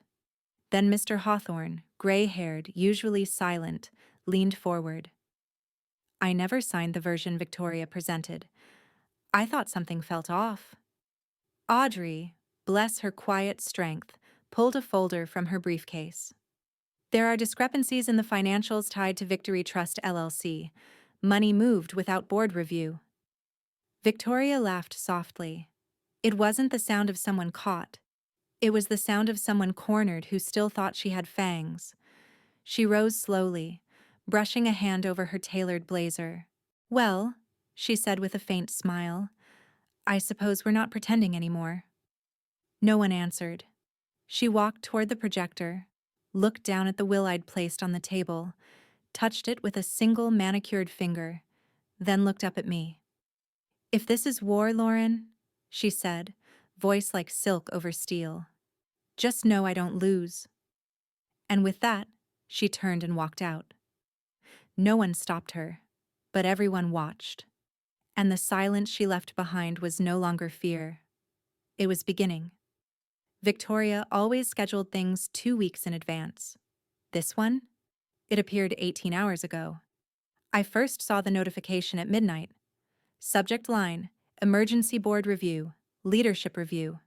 Then Mr. Hawthorne, gray-haired, usually silent, leaned forward. I never signed the version Victoria presented. I thought something felt off. Audrey, bless her quiet strength, pulled a folder from her briefcase. There are discrepancies in the financials tied to Victory Trust LLC. Money moved without board review. Victoria laughed softly. It wasn't the sound of someone caught. It was the sound of someone cornered who still thought she had fangs. She rose slowly, brushing a hand over her tailored blazer. Well, she said with a faint smile, I suppose we're not pretending anymore. No one answered. She walked toward the projector, looked down at the will I'd placed on the table, touched it with a single manicured finger, then looked up at me. If this is war, Lauren, she said, voice like silk over steel, just know I don't lose. And with that, she turned and walked out. No one stopped her, but everyone watched. And the silence she left behind was no longer fear. It was beginning. Victoria always scheduled things 2 weeks in advance. This one? It appeared 18 hours ago. I first saw the notification at midnight. Subject line, emergency board review, leadership review.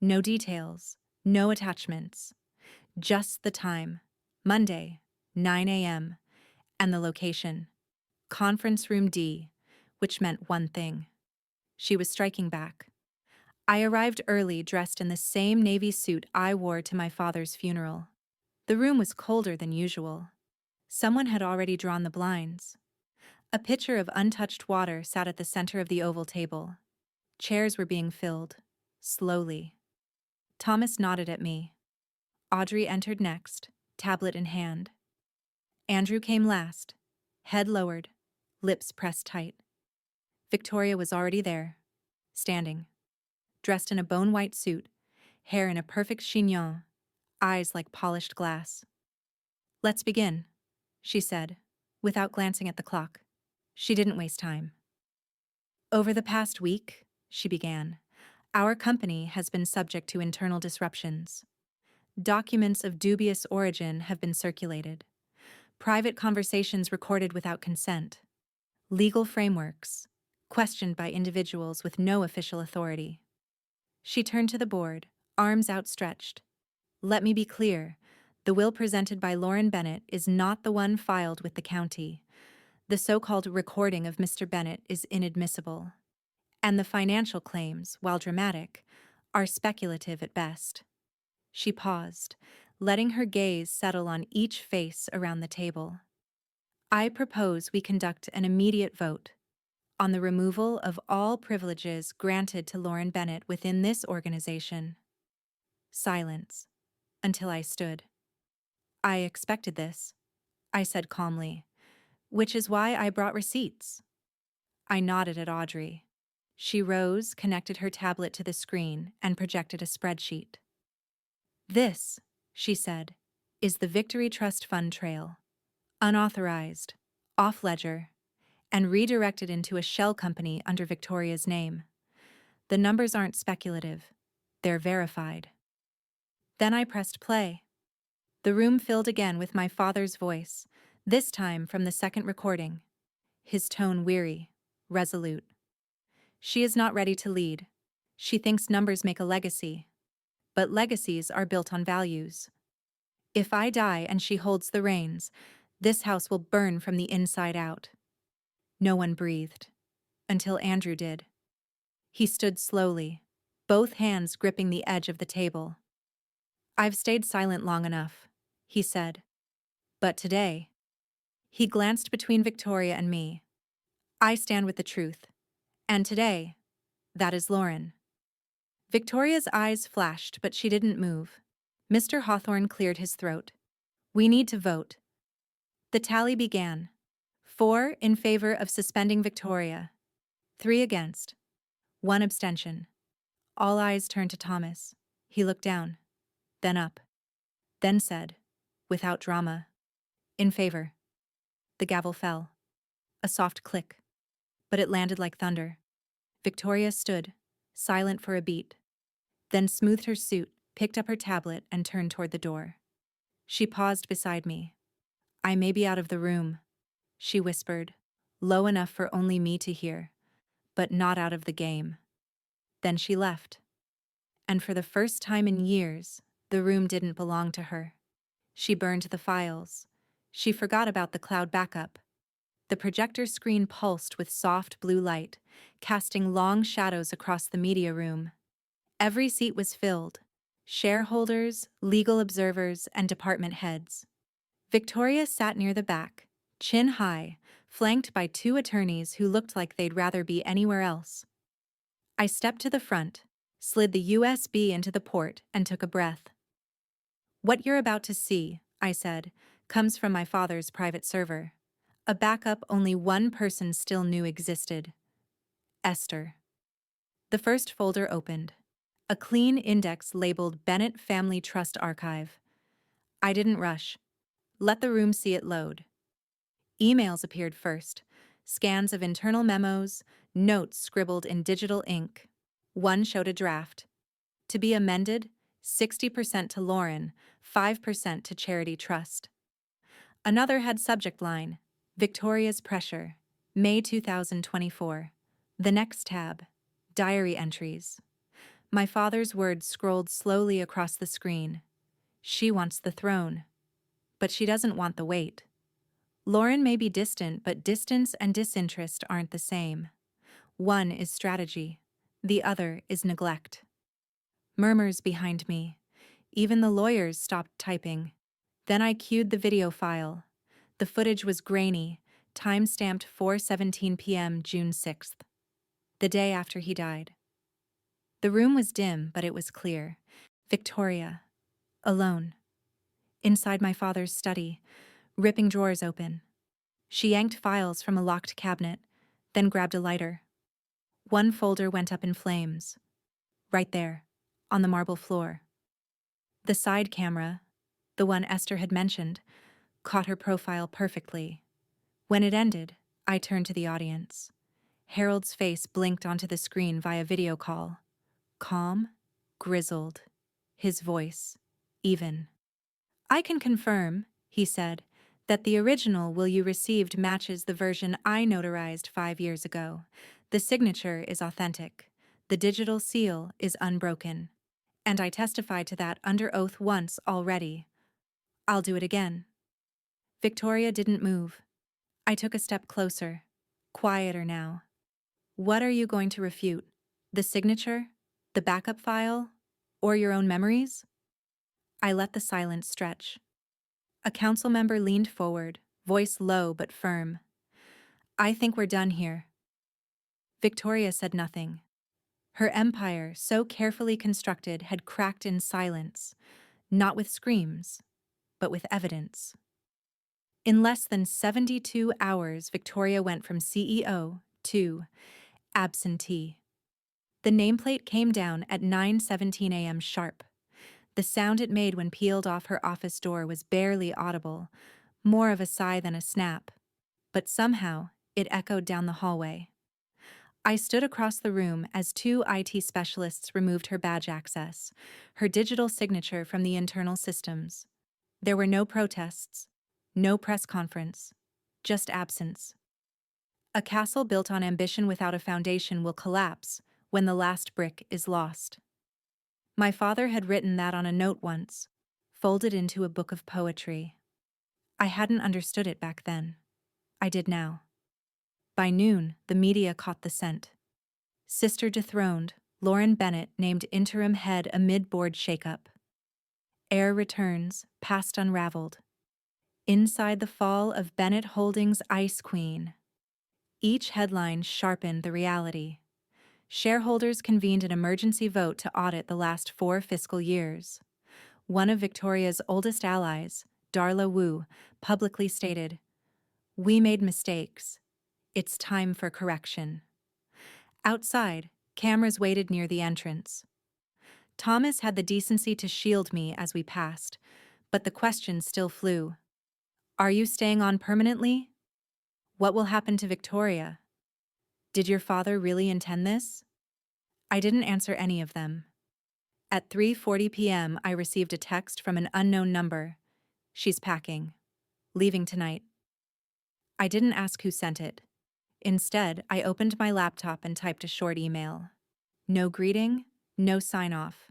No details, no attachments. Just the time, Monday, 9 a.m., and the location, Conference Room D, which meant one thing. She was striking back. I arrived early dressed in the same navy suit I wore to my father's funeral. The room was colder than usual. Someone had already drawn the blinds. A pitcher of untouched water sat at the center of the oval table. Chairs were being filled, slowly. Thomas nodded at me. Audrey entered next, tablet in hand. Andrew came last, head lowered, lips pressed tight. Victoria was already there, standing, dressed in a bone-white suit, hair in a perfect chignon, eyes like polished glass. Let's begin, she said, without glancing at the clock. She didn't waste time. Over the past week, she began, our company has been subject to internal disruptions. Documents of dubious origin have been circulated. Private conversations recorded without consent. Legal frameworks, questioned by individuals with no official authority. She turned to the board, arms outstretched. Let me be clear, the will presented by Lauren Bennett is not the one filed with the county. The so-called recording of Mr. Bennett is inadmissible. And the financial claims, while dramatic, are speculative at best. She paused, letting her gaze settle on each face around the table. I propose we conduct an immediate vote on the removal of all privileges granted to Lauren Bennett within this organization. Silence, until I stood. I expected this, I said calmly, which is why I brought receipts. I nodded at Audrey. She rose, connected her tablet to the screen, and projected a spreadsheet. This, she said, is the Victory Trust Fund trail. Unauthorized, off-ledger, and redirected into a shell company under Victoria's name. The numbers aren't speculative. They're verified. Then I pressed play. The room filled again with my father's voice, this time from the second recording. His tone weary, resolute. She is not ready to lead. She thinks numbers make a legacy. But legacies are built on values. If I die and she holds the reins, this house will burn from the inside out. No one breathed. Until Andrew did. He stood slowly, both hands gripping the edge of the table. I've stayed silent long enough, he said. But today, he glanced between Victoria and me. I stand with the truth. And today, that is Lauren. Victoria's eyes flashed, but she didn't move. Mr. Hawthorne cleared his throat. We need to vote. The tally began. 4 in favor of suspending Victoria. 3 against. 1 abstention. All eyes turned to Thomas. He looked down, then up, then said, without drama, in favor. The gavel fell. A soft click. But it landed like thunder. Victoria stood, silent for a beat, then smoothed her suit, picked up her tablet, and turned toward the door. She paused beside me. I may be out of the room, she whispered, low enough for only me to hear, but not out of the game. Then she left. And for the first time in years, the room didn't belong to her. She burned the files. She forgot about the cloud backup. The projector screen pulsed with soft blue light, casting long shadows across the media room. Every seat was filled. Shareholders, legal observers, and department heads. Victoria sat near the back, chin high, flanked by 2 attorneys who looked like they'd rather be anywhere else. I stepped to the front, slid the USB into the port, and took a breath. What you're about to see, I said, comes from my father's private server. A backup only one person still knew existed. Esther. The first folder opened. A clean index labeled Bennett Family Trust Archive. I didn't rush. Let the room see it load. Emails appeared first. Scans of internal memos, notes scribbled in digital ink. One showed a draft. To be amended, 60% to Lauren, 5% to Charity Trust. Another had subject line, Victoria's Pressure, May 2024. The next tab, Diary Entries. My father's words scrolled slowly across the screen. She wants the throne. But she doesn't want the weight. Lauren may be distant, but distance and disinterest aren't the same. One is strategy. The other is neglect. Murmurs behind me. Even the lawyers stopped typing. Then I cued the video file. The footage was grainy, time-stamped 4:17 p.m. June 6th. The day after he died. The room was dim, but it was clear. Victoria. Alone. Inside my father's study, ripping drawers open. She yanked files from a locked cabinet, then grabbed a lighter. One folder went up in flames. Right there, on the marble floor. The side camera, the one Esther had mentioned, caught her profile perfectly. When it ended, I turned to the audience. Harold's face blinked onto the screen via video call. Calm, grizzled, his voice even. I can confirm, he said, that the original will you received matches the version I notarized 5 years ago. The signature is authentic. The digital seal is unbroken. And I testified to that under oath once already. I'll do it again. Victoria didn't move. I took a step closer, quieter now. What are you going to refute? The signature? The backup file? Or your own memories? I let the silence stretch. A council member leaned forward, voice low but firm. "I think we're done here." Victoria said nothing. Her empire, so carefully constructed, had cracked in silence, not with screams, but with evidence. In less than 72 hours, Victoria went from CEO to absentee. The nameplate came down at 9:17 a.m. sharp. The sound it made when peeled off her office door was barely audible, more of a sigh than a snap, but somehow it echoed down the hallway. I stood across the room as two IT specialists removed her badge access, her digital signature from the internal systems. There were no protests, no press conference, just absence. A castle built on ambition without a foundation will collapse when the last brick is lost. My father had written that on a note once, folded into a book of poetry. I hadn't understood it back then. I did now. By noon, the media caught the scent. Sister dethroned, Lauren Bennett named interim head amid board shakeup. Heir returns, past unraveled. Inside the fall of Bennett Holdings' Ice Queen. Each headline sharpened the reality. Shareholders convened an emergency vote to audit the last 4 fiscal years. One of Victoria's oldest allies, Darla Wu, publicly stated, "We made mistakes. It's time for correction." Outside, cameras waited near the entrance. Thomas had the decency to shield me as we passed, but the question still flew. "Are you staying on permanently? What will happen to Victoria? Did your father really intend this?" I didn't answer any of them. At 3:40 p.m., I received a text from an unknown number. "She's packing. Leaving tonight." I didn't ask who sent it. Instead, I opened my laptop and typed a short email. No greeting, no sign-off.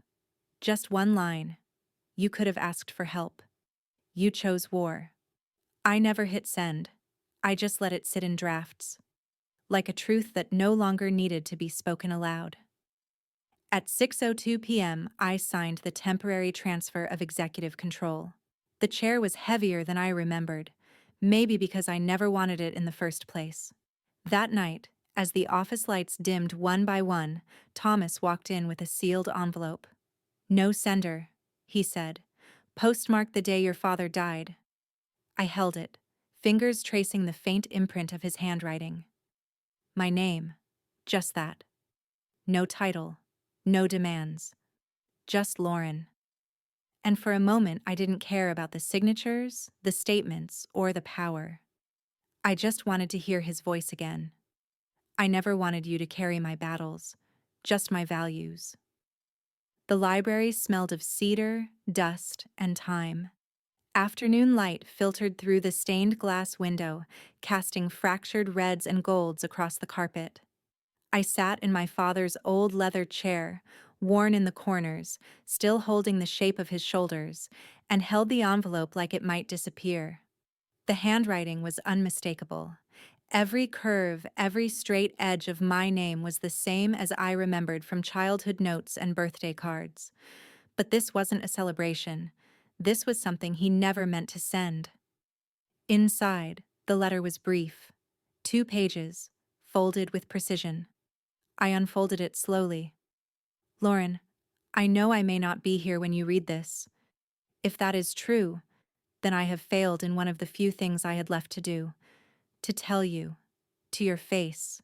Just one line. "You could have asked for help. You chose war." I never hit send. I just let it sit in drafts, like a truth that no longer needed to be spoken aloud. At 6:02 p.m., I signed the temporary transfer of executive control. The chair was heavier than I remembered, maybe because I never wanted it in the first place. That night, as the office lights dimmed one by one, Thomas walked in with a sealed envelope. "No sender," he said. "Postmarked the day your father died." I held it, fingers tracing the faint imprint of his handwriting. My name. Just that. No title. No demands. Just Lauren. And for a moment, I didn't care about the signatures, the statements, or the power. I just wanted to hear his voice again. "I never wanted you to carry my battles, just my values." The library smelled of cedar, dust, and time. Afternoon light filtered through the stained glass window, casting fractured reds and golds across the carpet. I sat in my father's old leather chair, worn in the corners, still holding the shape of his shoulders, and held the envelope like it might disappear. The handwriting was unmistakable. Every curve, every straight edge of my name was the same as I remembered from childhood notes and birthday cards. But this wasn't a celebration. This was something he never meant to send. Inside, the letter was brief. 2 pages, folded with precision. I unfolded it slowly. "Lauren, I know I may not be here when you read this. If that is true, then I have failed in one of the few things I had left to do, to tell you, to your face,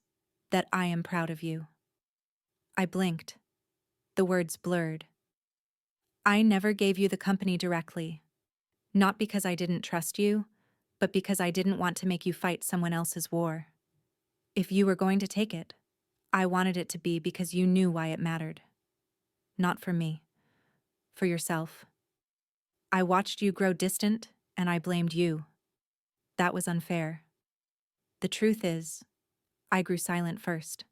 that I am proud of you." I blinked. The words blurred. "I never gave you the company directly. Not because I didn't trust you, but because I didn't want to make you fight someone else's war. If you were going to take it, I wanted it to be because you knew why it mattered. Not for me. For yourself. I watched you grow distant, and I blamed you. That was unfair. The truth is, I grew silent first.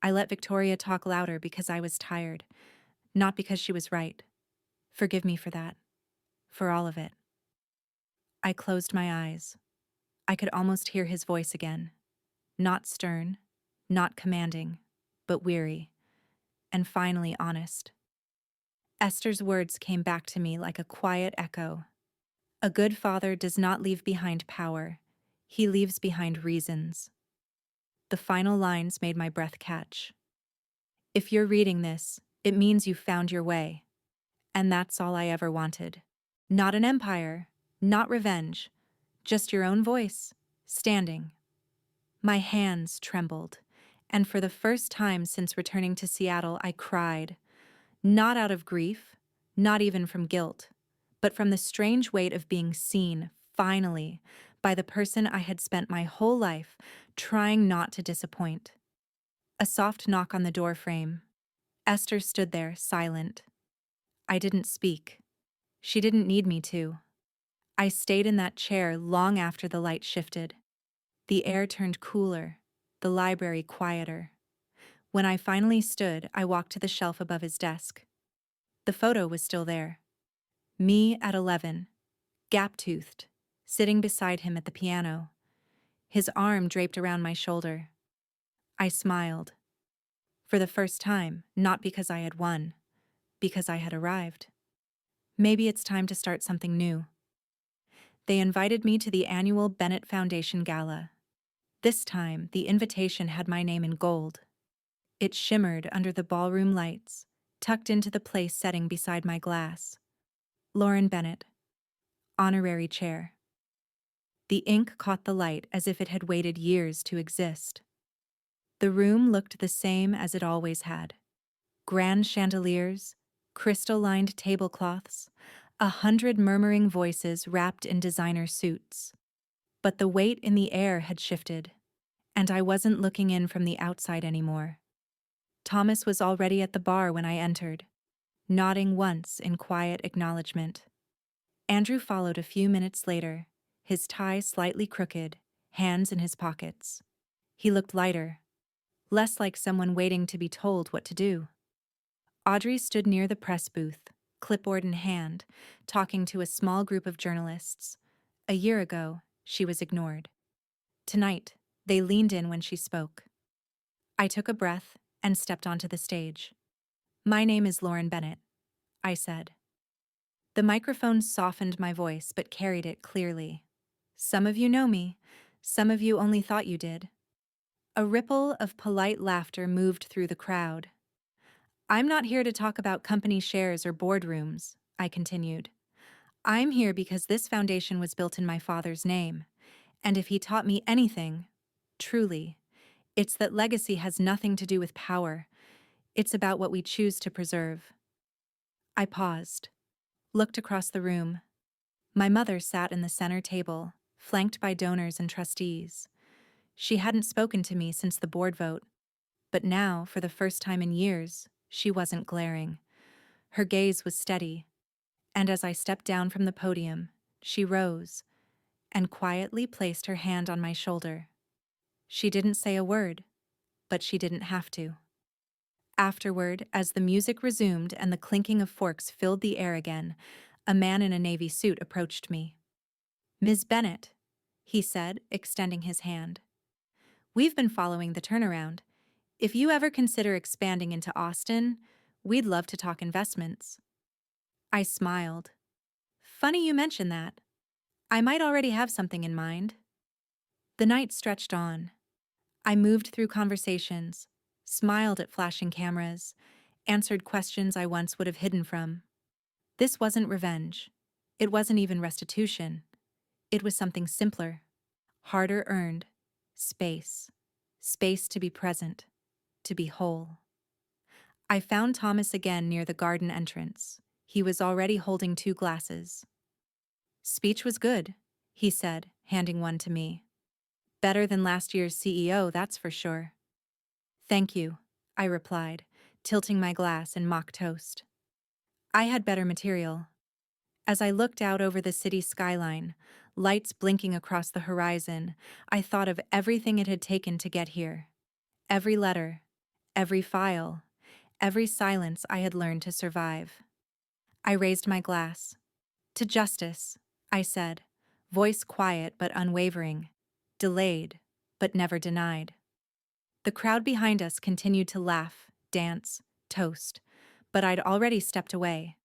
I let Victoria talk louder because I was tired, not because she was right. Forgive me for that. For all of it." I closed my eyes. I could almost hear his voice again. Not stern, not commanding, but weary, and finally honest. Esther's words came back to me like a quiet echo. A good father does not leave behind power, he leaves behind reasons. The final lines made my breath catch. If you're reading this, it means you found your way. And that's all I ever wanted. Not an empire, not revenge, just your own voice, standing. My hands trembled, and for the first time since returning to Seattle, I cried. Not out of grief, not even from guilt, but from the strange weight of being seen, finally, by the person I had spent my whole life trying not to disappoint. A soft knock on the door frame. Esther stood there, silent. I didn't speak. She didn't need me to. I stayed in that chair long after the light shifted. The air turned cooler, the library quieter. When I finally stood, I walked to the shelf above his desk. The photo was still there. Me at 11, gap-toothed, sitting beside him at the piano, his arm draped around my shoulder. I smiled. For the first time, not because I had won, because I had arrived. Maybe it's time to start something new. They invited me to the annual Bennett Foundation Gala. This time, the invitation had my name in gold. It shimmered under the ballroom lights, tucked into the place setting beside my glass. Lauren Bennett, honorary chair. The ink caught the light as if it had waited years to exist. The room looked the same as it always had. Grand chandeliers, crystal-lined tablecloths, 100 murmuring voices wrapped in designer suits. But the weight in the air had shifted, and I wasn't looking in from the outside anymore. Thomas was already at the bar when I entered, nodding once in quiet acknowledgement. Andrew followed a few minutes later, his tie slightly crooked, hands in his pockets. He looked lighter, less like someone waiting to be told what to do. Audrey stood near the press booth, clipboard in hand, talking to a small group of journalists. A year ago, she was ignored. Tonight, they leaned in when she spoke. I took a breath and stepped onto the stage. "My name is Lauren Bennett," I said. The microphone softened my voice but carried it clearly. "Some of you know me, some of you only thought you did." A ripple of polite laughter moved through the crowd. "I'm not here to talk about company shares or boardrooms," I continued. "I'm here because this foundation was built in my father's name, and if he taught me anything, truly, it's that legacy has nothing to do with power. It's about what we choose to preserve." I paused, looked across the room. My mother sat in the center table, flanked by donors and trustees. She hadn't spoken to me since the board vote, but now, for the first time in years, she wasn't glaring. Her gaze was steady, and as I stepped down from the podium, she rose and quietly placed her hand on my shoulder. She didn't say a word, but she didn't have to. Afterward, as the music resumed and the clinking of forks filled the air again, a man in a navy suit approached me. "Ms. Bennett," he said, extending his hand. "We've been following the turnaround. If you ever consider expanding into Austin, we'd love to talk investments." I smiled. "Funny you mention that. I might already have something in mind." The night stretched on. I moved through conversations, smiled at flashing cameras, answered questions I once would have hidden from. This wasn't revenge. It wasn't even restitution. It was something simpler, harder earned, space. Space to be present, to be whole. I found Thomas again near the garden entrance. He was already holding 2 glasses. "Speech was good," he said, handing one to me. "Better than last year's CEO, that's for sure." "Thank you," I replied, tilting my glass in mock toast. I had better material. As I looked out over the city skyline, lights blinking across the horizon, I thought of everything it had taken to get here. Every letter, every file, every silence I had learned to survive. I raised my glass. "To justice," I said, voice quiet but unwavering, delayed but never denied. The crowd behind us continued to laugh, dance, toast, but I'd already stepped away,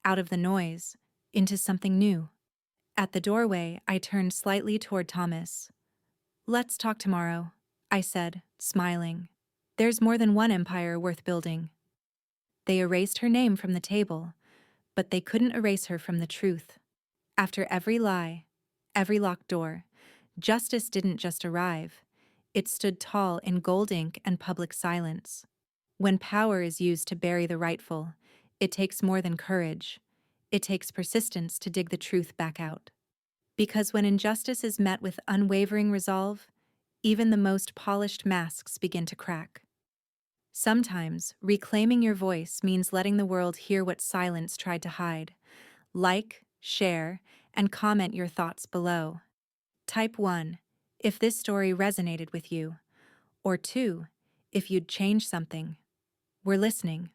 out of the noise, into something new. At the doorway, I turned slightly toward Thomas. "Let's talk tomorrow," I said, smiling. "There's more than one empire worth building." They erased her name from the table, but they couldn't erase her from the truth. After every lie, every locked door, justice didn't just arrive. It stood tall in gold ink and public silence. When power is used to bury the rightful, it takes more than courage. It takes persistence to dig the truth back out. Because when injustice is met with unwavering resolve, even the most polished masks begin to crack. Sometimes, reclaiming your voice means letting the world hear what silence tried to hide. Like, share, and comment your thoughts below. Type 1 if this story resonated with you, or 2 if you'd change something. We're listening.